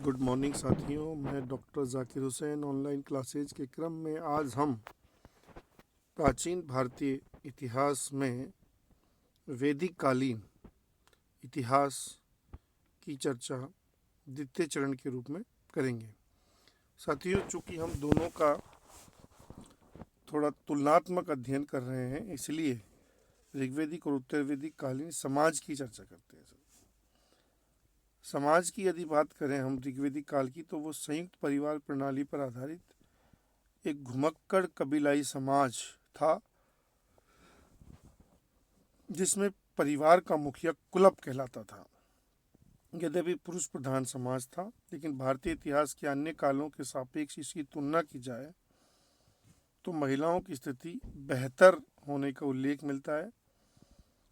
Good morning साथियों, मैं doctor Zakir Hussain. Online classes के क्रम में आज हम प्राचीन भारतीय इतिहास में वैदिक कालीन इतिहास की चर्चा द्वितीय चरण के रूप में करेंगे। साथियों, चूँकि हम दोनों का थोड़ा तुलनात्मक अध्ययन कर रहे हैं, इसलिए ऋग्वेदिक और उत्तरवैदिक कालीन समाज की चर्चा करते हैं। समाज की यदि बात करें हम ऋग्वेदिक काल की, तो वो संयुक्त परिवार प्रणाली पर आधारित एक घुमक्कड़ कबीलाई समाज था, जिसमें परिवार का मुखिया कुलप कहलाता था। यद्यपि पुरुष प्रधान समाज था, लेकिन भारतीय इतिहास के अन्य कालों के सापेक्ष इसकी तुलना की जाए तो महिलाओं की स्थिति बेहतर होने का उल्लेख मिलता है।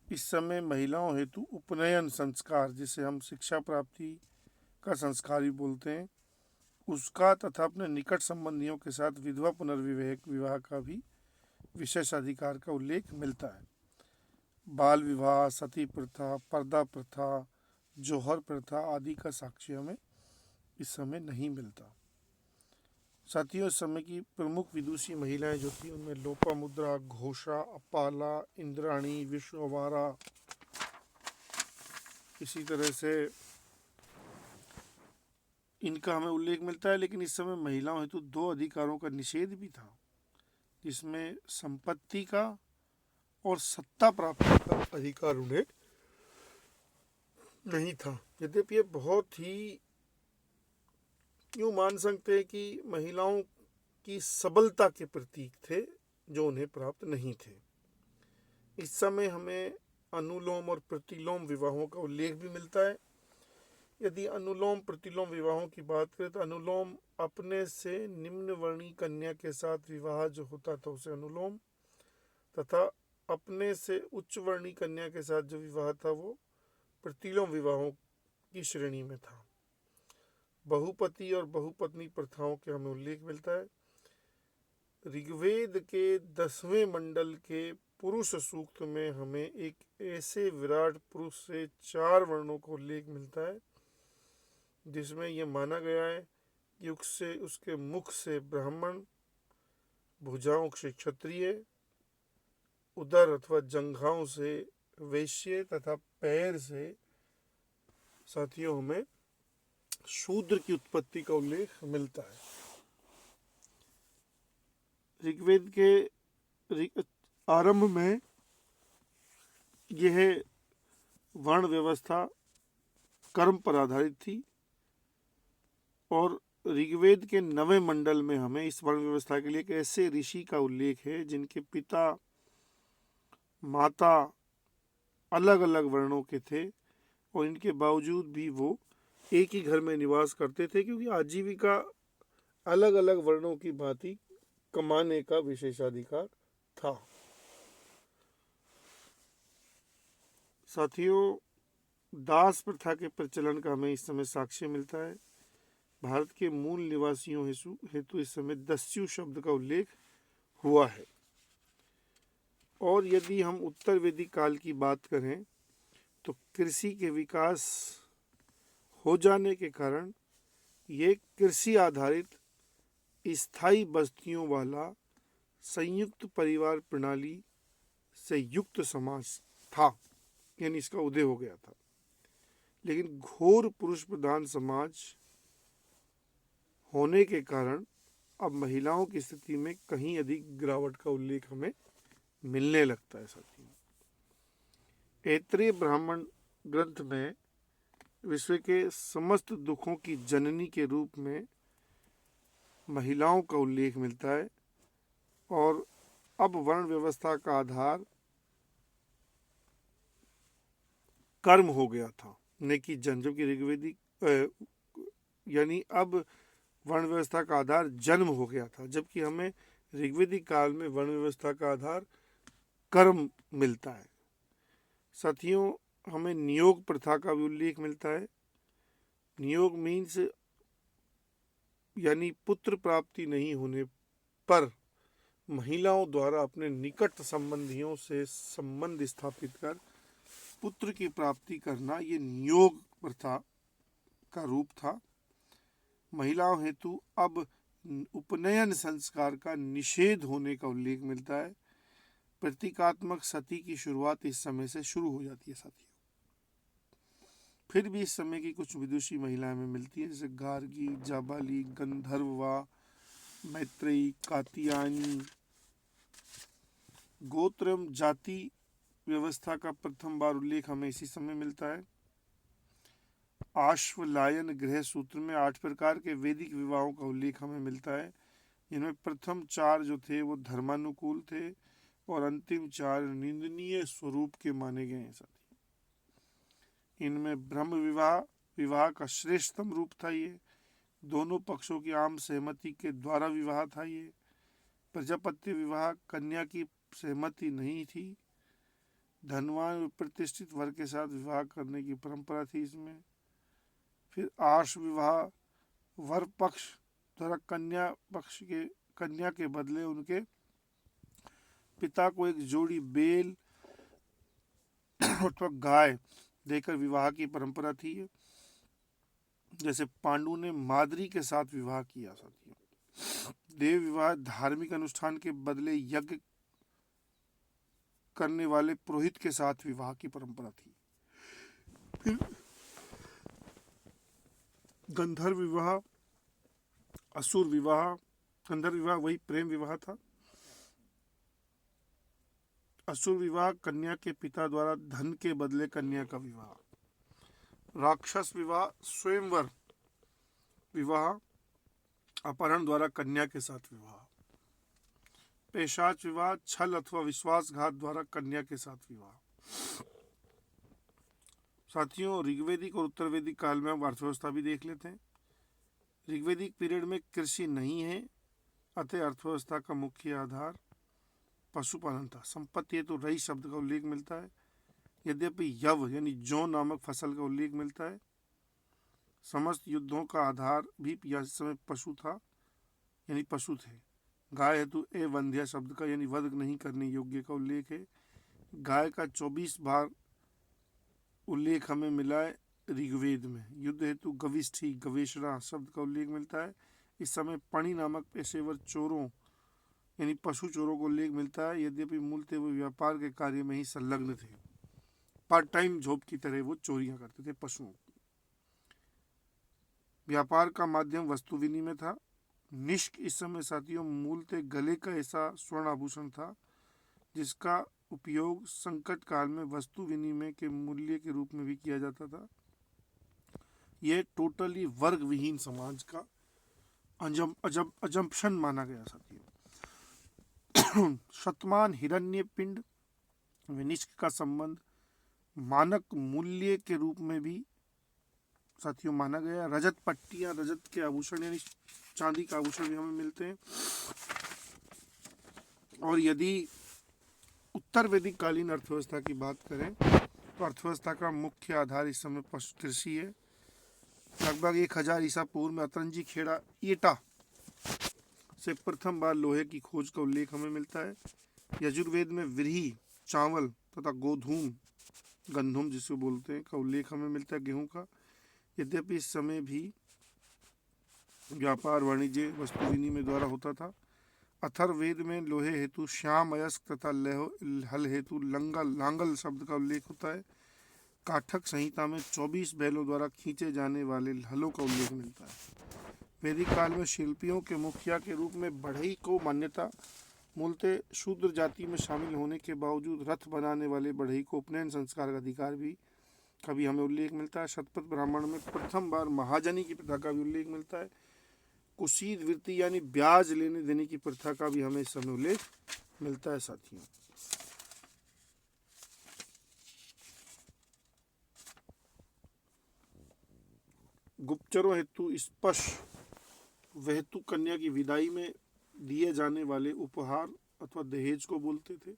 इस समय महिलाओं हेतु उपनयन संस्कार, जिसे हम शिक्षा प्राप्ति का संस्कार भी बोलते हैं, उसका तथा अपने निकट संबंधियों के साथ विधवा पुनर्विवाह का भी विशेष अधिकार का उल्लेख मिलता है। बाल विवाह, सती प्रथा, पर्दा प्रथा, जौहर प्रथा आदि का साक्ष्य हमें इस समय नहीं मिलता। साथियों, इस समय की प्रमुख विदुषी महिलाएं जो थी, उनमें लोपामुद्रा, घोषा, अपाला, इंद्राणी, विश्ववारा, इसी तरह से इनका हमें उल्लेख मिलता है। लेकिन इस समय महिलाओं हेतु दो अधिकारों का निषेध भी था, जिसमें संपत्ति का और सत्ता प्राप्ति का अधिकार उन्हें नहीं था। यद्यपि ये बहुत ही यूँ मान सकते हैं कि महिलाओं की सबलता के प्रतीक थे, जो उन्हें प्राप्त नहीं थे। इस समय हमें अनुलोम और प्रतिलोम विवाहों का उल्लेख भी मिलता है। यदि अनुलोम प्रतिलोम विवाहों की बात करें तो अनुलोम अपने से निम्न वर्णीय कन्या के साथ विवाह जो होता था उसे अनुलोम, तथा अपने से उच्च वर्णीय कन्या के साथ जो विवाह था वो प्रतिलोम विवाहों की श्रेणी में था। बहुपति और बहुपत्नी प्रथाओं के हमें उल्लेख मिलता है। ऋग्वेद के 10वें मंडल के पुरुष सूक्त में हमें एक ऐसे विराट पुरुष से 4 वर्णों का उल्लेख मिलता है, जिसमें यह माना गया है कि उसके मुख से ब्राह्मण, भुजाओं से क्षत्रिय, उदर अथवा जंघाओं से वैश्य तथा पैर से साथियों हमें शूद्र की उत्पत्ति का उल्लेख मिलता है। ऋग्वेद के आरंभ में यह वर्ण व्यवस्था कर्म पर आधारित थी, और ऋग्वेद के 9वें मंडल में हमें इस वर्ण व्यवस्था के लिए एक ऐसे ऋषि का उल्लेख है जिनके पिता माता अलग अलग वर्णों के थे, और इनके बावजूद भी वो एक ही घर में निवास करते थे, क्योंकि आजीविका अलग अलग वर्णों की भांति कमाने का विशेषाधिकार था। साथियों, दास प्रथा के प्रचलन का हमें इस समय साक्ष्य मिलता है। भारत के मूल निवासियों हेतु इस समय दस्यु शब्द का उल्लेख हुआ है। और यदि हम उत्तर वैदिक काल की बात करें तो कृषि के विकास हो जाने के कारण ये कृषि आधारित स्थायी बस्तियों वाला संयुक्त परिवार प्रणाली से युक्त समाज था, यानी इसका उदय हो गया था। लेकिन घोर पुरुष प्रधान समाज होने के कारण अब महिलाओं की स्थिति में कहीं अधिक गिरावट का उल्लेख हमें मिलने लगता है। साथियों, ऐत्रेय ब्राह्मण ग्रंथ में विश्व के समस्त दुखों की जननी के रूप में महिलाओं का उल्लेख मिलता है, और अब वर्ण व्यवस्था का आधार कर्म हो गया था, न कि जन्म। जबकि ऋग्वेदिक यानी अब वर्ण व्यवस्था का आधार जन्म हो गया था, जबकि हमें ऋग्वेदिक काल में वर्ण व्यवस्था का आधार कर्म मिलता है। साथियों, हमें नियोग प्रथा का भी उल्लेख मिलता है। नियोग मीन्स यानी पुत्र प्राप्ति नहीं होने पर महिलाओं द्वारा अपने निकट संबंधियों से संबंध स्थापित कर पुत्र की प्राप्ति करना, ये नियोग प्रथा का रूप था। महिलाओं हेतु अब उपनयन संस्कार का निषेध होने का उल्लेख मिलता है। प्रतीकात्मक सती की शुरुआत इस समय से शुरू हो जाती है साथियों। फिर भी इस समय की कुछ विदुषी महिलाएं में मिलती है, जैसे गार्गी, जाबाली, गंधर्वा, मैत्रेयी, कात्यायनी। गोत्र एवं जाति व्यवस्था का प्रथम बार उल्लेख हमें इसी समय मिलता है। आश्वलायन गृह सूत्र में 8 प्रकार के वैदिक विवाहों का उल्लेख हमें मिलता है। इनमें प्रथम 4 जो थे वो धर्मानुकूल थे और अंतिम 4 निंदनीय स्वरूप के माने गए हैं साथी। इनमें ब्रह्म विवाह का श्रेष्ठतम रूप था। ये दोनों पक्षों की आम सहमति के द्वारा विवाह था। ये प्रजापत्य विवाह कन्या की सहमति नहीं थी। धनवान प्रतिष्ठित वर्ग के साथ विवाह करने की परंपरा थी इसमें। फिर आर्ष विवाह वर पक्ष द्वारा कन्या के बदले उनके पिता को एक जोड़ी बैल अथवा गाय देकर विवाह की परंपरा थी। जैसे पांडु ने माद्री के साथ विवाह किया साथियों। देव विवाह धार्मिक अनुष्ठान के बदले यज्ञ करने वाले पुरोहित के साथ विवाह की परंपरा थी। फिर गंधर्व विवाह, असुर विवाह। गंधर्व विवाह वही प्रेम विवाह था। असुर विवाह कन्या के पिता द्वारा धन के बदले कन्या का विवाह। राक्षस विवाह स्वयंवर विवाह, अपहरण द्वारा कन्या के साथ विवाह। पेशाच विवाह छल अथवा विश्वासघात द्वारा कन्या के साथ विवाह। साथियों, ऋग्वेदिक और उत्तरवेदिक काल में हम अर्थव्यवस्था भी देख लेते हैं। ऋग्वेदिक पीरियड में कृषि नहीं है, अतः अर्थव्यवस्था का मुख्य आधार पशुपालन था। संपत्ति हेतु रई शब्द का उल्लेख मिलता है, यद्यपि यव यानी जौ नामक फसल का उल्लेख मिलता है। समस्त युद्धों का आधार भी इस समय पशु था, यानी पशु थे। गाय हेतु वंध्या शब्द का यानी वध नहीं करने योग्य का उल्लेख है। गाय का 24 बार उल्लेख हमें मिला है ऋग्वेद में। युद्ध हेतु गविष्ठी गवेशरा शब्द का उल्लेख मिलता है। इस समय पणि नामक पेशेवर चोरों यानी पशु चोरों को उल्लेख मिलता है, यद्यपि मूलतः वो व्यापार के कार्य में ही संलग्न थे। पार्ट टाइम जॉब की तरह वो चोरियां करते थे पशुओं। व्यापार का माध्यम वस्तु विनिमय था। निष्क इस समय साथियों मूलतः गले का ऐसा स्वर्ण आभूषण था जिसका उपयोग संकट काल में वस्तु विनिमय के मूल्य के रूप में भी किया जाता था। यह टोटली वर्ग विहीन समाज का अजम्पशन माना गया साथियों। शतमान हिरण्य पिंड में निष्क का संबंध मानक मूल्य के रूप में भी साथियों माना गया। रजत पट्टियां, रजत के आभूषण यानी चांदी का आभूषण भी हमें मिलते हैं। और यदि उत्तर वैदिक कालीन अर्थव्यवस्था की बात करें तो अर्थव्यवस्था का मुख्य आधार इस समय पशु कृषि है। लगभग 1000 ईसा पूर्व में अतरंजी खेड़ा ईटा से प्रथम बार लोहे की खोज का उल्लेख हमें मिलता है। यजुर्वेद में व्रीहि चावल तथा गोधूम गंधुम जिसे बोलते हैं का उल्लेख हमें मिलता है, गेहूं का। यद्यपि इस समय भी व्यापार वाणिज्य वस्तु विनिमय द्वारा होता था। अथर्ववेद में लोहे हेतु श्याम अयस्क तथा हल हेतु लांगल शब्द का उल्लेख होता है। काठक संहिता में 24 बैलों द्वारा खींचे जाने वाले हलों का उल्लेख मिलता है। वैदिक काल में शिल्पियों के मुखिया के रूप में बढ़ई को मान्यता। मूलतः शूद्र जाति में शामिल होने के बावजूद रथ बनाने वाले बढ़ई को उपनयन संस्कार का अधिकार भी कभी हमें उल्लेख मिलता है। शतपथ ब्राह्मण में प्रथम बार महाजनी की प्रथा का भी उल्लेख मिलता है। कुशीद वृत्ति यानी ब्याज लेने देने की प्रथा का भी हमें इस समय उल्लेख मिलता है साथियों। गुप्तचरों हेतु स्पष्ट वहेतु कन्या की विदाई में दिए जाने वाले उपहार अथवा दहेज को बोलते थे।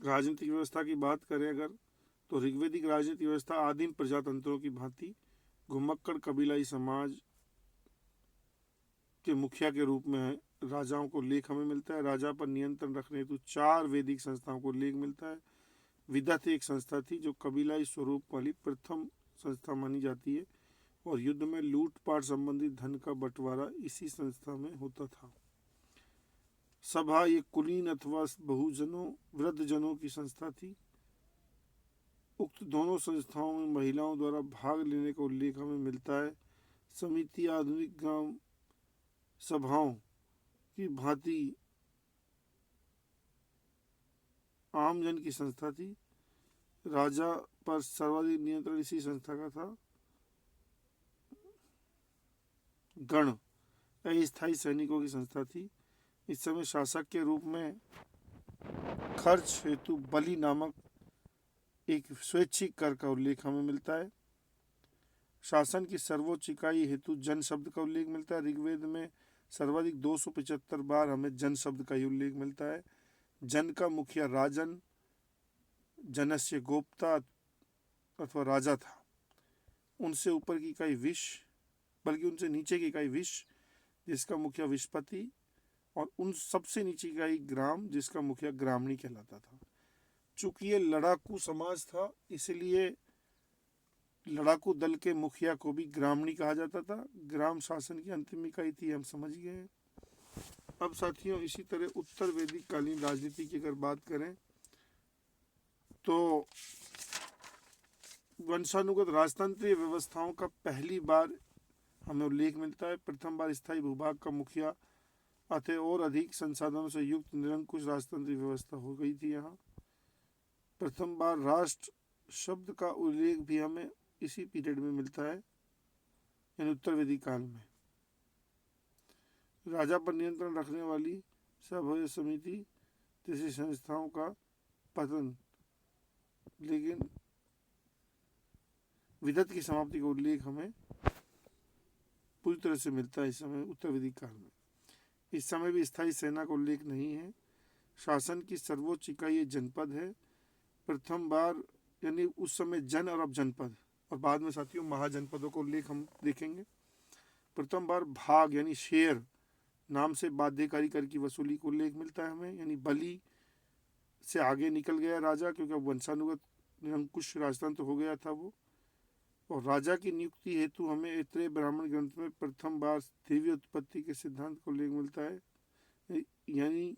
राजनीतिक व्यवस्था की बात करें अगर तो ऋग्वेदिक राजनीतिक व्यवस्था आदिम प्रजातंत्रों की भांति घुमक्कड़ कबीलाई समाज के मुखिया के रूप में है। राजाओं को लेख हमें मिलता है। राजा पर नियंत्रण रखने हेतु 4 वैदिक संस्थाओं को लेख मिलता है। विदत एक संस्था थी जो कबीलाई स्वरूप वाली प्रथम संस्था मानी जाती है। और युद्ध में लूटपाट संबंधी धन का बंटवारा इसी संस्था में होता था। सभा ये कुलीन अथवा बहुजनों वृद्धजनों की संस्था थी। उक्त दोनों संस्थाओं में महिलाओं द्वारा भाग लेने का उल्लेख हमें मिलता है। समिति आधुनिक ग्राम सभाओं की भांति आमजन की संस्था थी। राजा पर सर्वाधिक नियंत्रण इसी संस्था का था। गण अस्थायी सैनिकों की संस्था थी। इस समय शासक के रूप में खर्च हेतु बलि नामक एक स्वैच्छिक कर का उल्लेख हमें मिलता है। शासन की सर्वोच्च इकाई हेतु जन शब्द का उल्लेख मिलता है। ऋग्वेद में सर्वाधिक 275 बार हमें जन शब्द का ही उल्लेख मिलता है। जन का मुखिया राजन, जनस्य गोप्ता अथवा राजा था। उनसे ऊपर की इकाई विश, बल्कि उनसे नीचे की इकाई विश जिसका मुखिया विशपति, और उन सबसे नीचे की इकाई ग्राम जिसका मुखिया ग्रामणी कहलाता था। चूंकि ये लड़ाकू समाज था इसलिए लड़ाकू दल के मुखिया को भी ग्रामणी कहा जाता था। ग्राम शासन की अंतिम इकाई थी, हम समझ गए हैं। अब साथियों इसी तरह उत्तर वैदिक कालीन राजनीति की अगर बात करें तो वंशानुगत राजतंत्रीय व्यवस्थाओं का पहली बार हमें उल्लेख मिलता है। प्रथम बार स्थायी भूभाग का मुखिया अतः और अधिक संसाधनों से युक्त निरंकुश राजतंत्रीय व्यवस्था हो गई थी। यहाँ प्रथम बार राष्ट्र शब्द का उल्लेख भी हमें इसी पीरियड में मिलता है, यानी उत्तर वैदिक काल में। राजा पर नियंत्रण रखने वाली सभा समिति जैसी संस्थाओं का पतन, लेकिन विदत की समाप्ति का उल्लेख हमें पूरी तरह से मिलता है इस समय उत्तर वैदिक काल में। इस समय भी स्थायी सेना का उल्लेख नहीं है। शासन की सर्वोच्च इकाई जनपद है। प्रथम बार यानी उस समय जन और अब जनपद, और बाद में साथियों महाजनपदों का उल्लेख हम देखेंगे। प्रथम बार भाग यानी शेयर नाम से बाध्यकारी कर की वसूली को उल्लेख मिलता है हमें, यानी बलि से आगे निकल गया राजा, क्योंकि अब वंशानुगत निरंकुश राजतंत्र हो गया था वो। और राजा की नियुक्ति हेतु हमें ऐत्रेय ब्राह्मण ग्रंथ में प्रथम बार देवी उत्पत्ति के सिद्धांत को उल्लेख मिलता है। यानी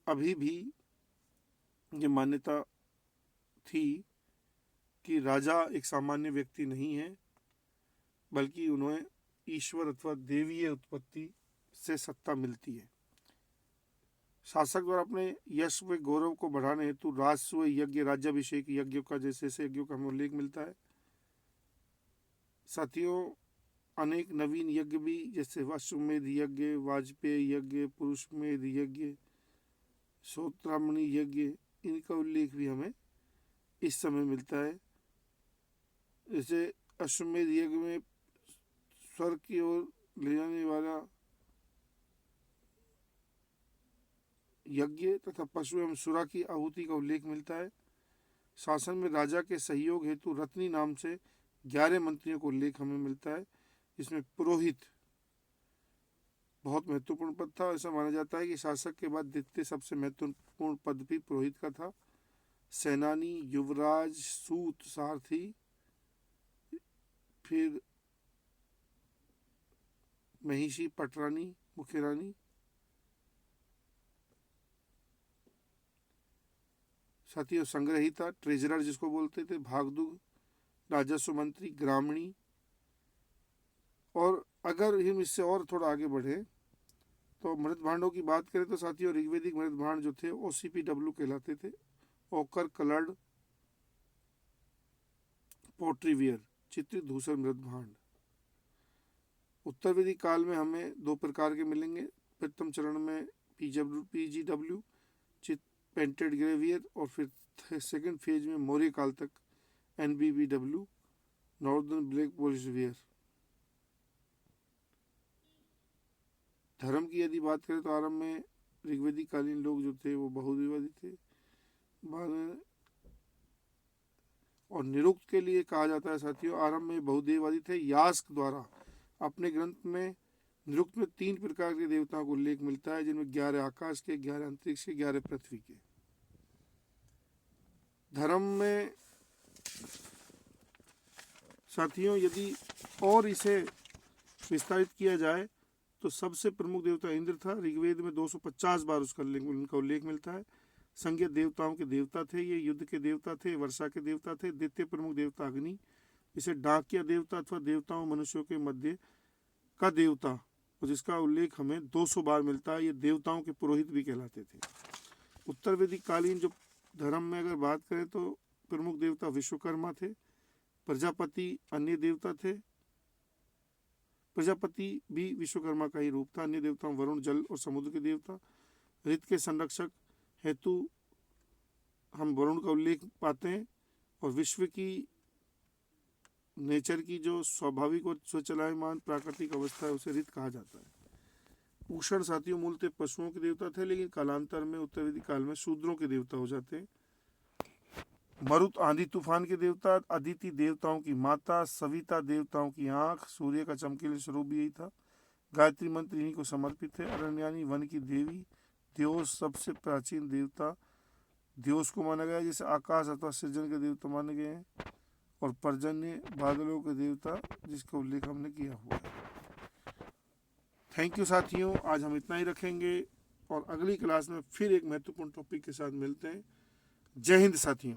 अभी भी ये मान्यता थी कि राजा एक सामान्य व्यक्ति नहीं है, बल्कि उन्हें ईश्वर अथवा देवीय उत्पत्ति से सत्ता मिलती है। शासक द्वारा अपने यश व गौरव को बढ़ाने हेतु राजस्व यज्ञ, राज्याभिषेक यज्ञों का जैसे यज्ञों का हमें उल्लेख मिलता है। साथियों अनेक नवीन यज्ञ भी जैसे अश्वमेध यज्ञ, वाजपेयी यज्ञ, पुरुषमेध यज्ञ, श्रोत्रामणि यज्ञ, इनका उल्लेख भी हमें इस समय मिलता है। जैसे अश्वमेध यज्ञ में स्वर्ग की ओर ले जाने वाला यज्ञ तथा पशु एवं सुरा की आहुति का उल्लेख मिलता है। शासन में राजा के सहयोग हेतु रत्नी नाम से 11 मंत्रियों को उल्लेख हमें मिलता है, जिसमें पुरोहित बहुत महत्वपूर्ण पद था। ऐसा माना जाता है कि शासक के बाद द्वितीय सबसे महत्वपूर्ण पद भी पुरोहित का था। सेनानी, युवराज, सूत, सारथी, फिर महिषी, पटरानी, मुख्य रानी, साथियों संग्रहिता, ट्रेजरर जिसको बोलते थे, भागदुग, राजस्व मंत्री, ग्रामणी। और अगर हम इससे और थोड़ा आगे बढ़े तो मृत भांडों की बात करें तो साथियों ऋग्वेदिक मृत भांड जो थे OCPW कहलाते थे, ओकर कलर्ड पोट्रीवियर, चित्रित धूसर मृत भांड। उत्तर वैदिक काल में हमें 2 प्रकार के मिलेंगे। प्रथम चरण में PGW पेंटेड ग्रेवियर, और फिर सेकंड फेज में मौर्य काल तक NBBW, नॉर्दर्न ब्लैक पोलिशवियर। धर्म की यदि बात करें तो आरंभ में ऋग्वेदिक कालीन लोग जो थे वो बहुदेववादी थे। बाद में और निरुक्त के लिए कहा जाता है साथियों, आरंभ में बहुदेववादी थे। यास्क द्वारा अपने ग्रंथ में निरुक्त में 3 प्रकार के देवताओं को उल्लेख मिलता है, जिनमें 11 आकाश के, 11 अंतरिक्ष के, 11 पृथ्वी के। धर्म में साथियों, यदि और इसे विस्तारित किया जाए तो सबसे प्रमुख देवता इंद्र था। ऋग्वेद में 250 बार उनका उल्लेख मिलता है। संज्ञ देवताओं के देवता थे, ये युद्ध के देवता थे, वर्षा के देवता थे। द्वितीय प्रमुख देवता अग्नि, इसे डाकिया देवता अथवा देवताओं मनुष्यों के मध्य का देवता, और जिसका उल्लेख हमें 200 बार मिलता है। ये देवताओं के पुरोहित भी कहलाते थे। उत्तर वैदिक कालीन जो धर्म में अगर बात करें तो प्रमुख देवता विश्वकर्मा थे। प्रजापति अन्य देवता थे। प्रजापति भी विश्वकर्मा का ही रूप था। अन्य देवताओं वरुण जल और समुद्र के देवता। ऋत के संरक्षक हेतु हम वरुण का उल्लेख पाते हैं, और विश्व की नेचर की जो स्वाभाविक और स्वचलायमान प्राकृतिक अवस्था है उसे ऋत कहा जाता है। उषण साथियों मूलतः पशुओं के देवता थे, लेकिन कालांतर में उत्तर वैदिक काल में शूद्रों के देवता हो जाते हैं। मरुत आंधी तूफान के देवता, अदिति देवताओं की माता, सविता देवताओं की आंख, सूर्य का चमकीले स्वरूप भी यही था। गायत्री मंत्र इन्हीं को समर्पित है। अरण्यानी वन की देवी। द्योस सबसे प्राचीन देवता द्योस को माना गया, जिसे आकाश अथवा सृजन के देवता माने गए हैं। और पर्जन्य बादलों के देवता, जिसका उल्लेख हमने किया हुआ है। थैंक यू साथियों, आज हम इतना ही रखेंगे और अगली क्लास में फिर एक महत्वपूर्ण टॉपिक के साथ मिलते हैं। जय हिंद साथियों।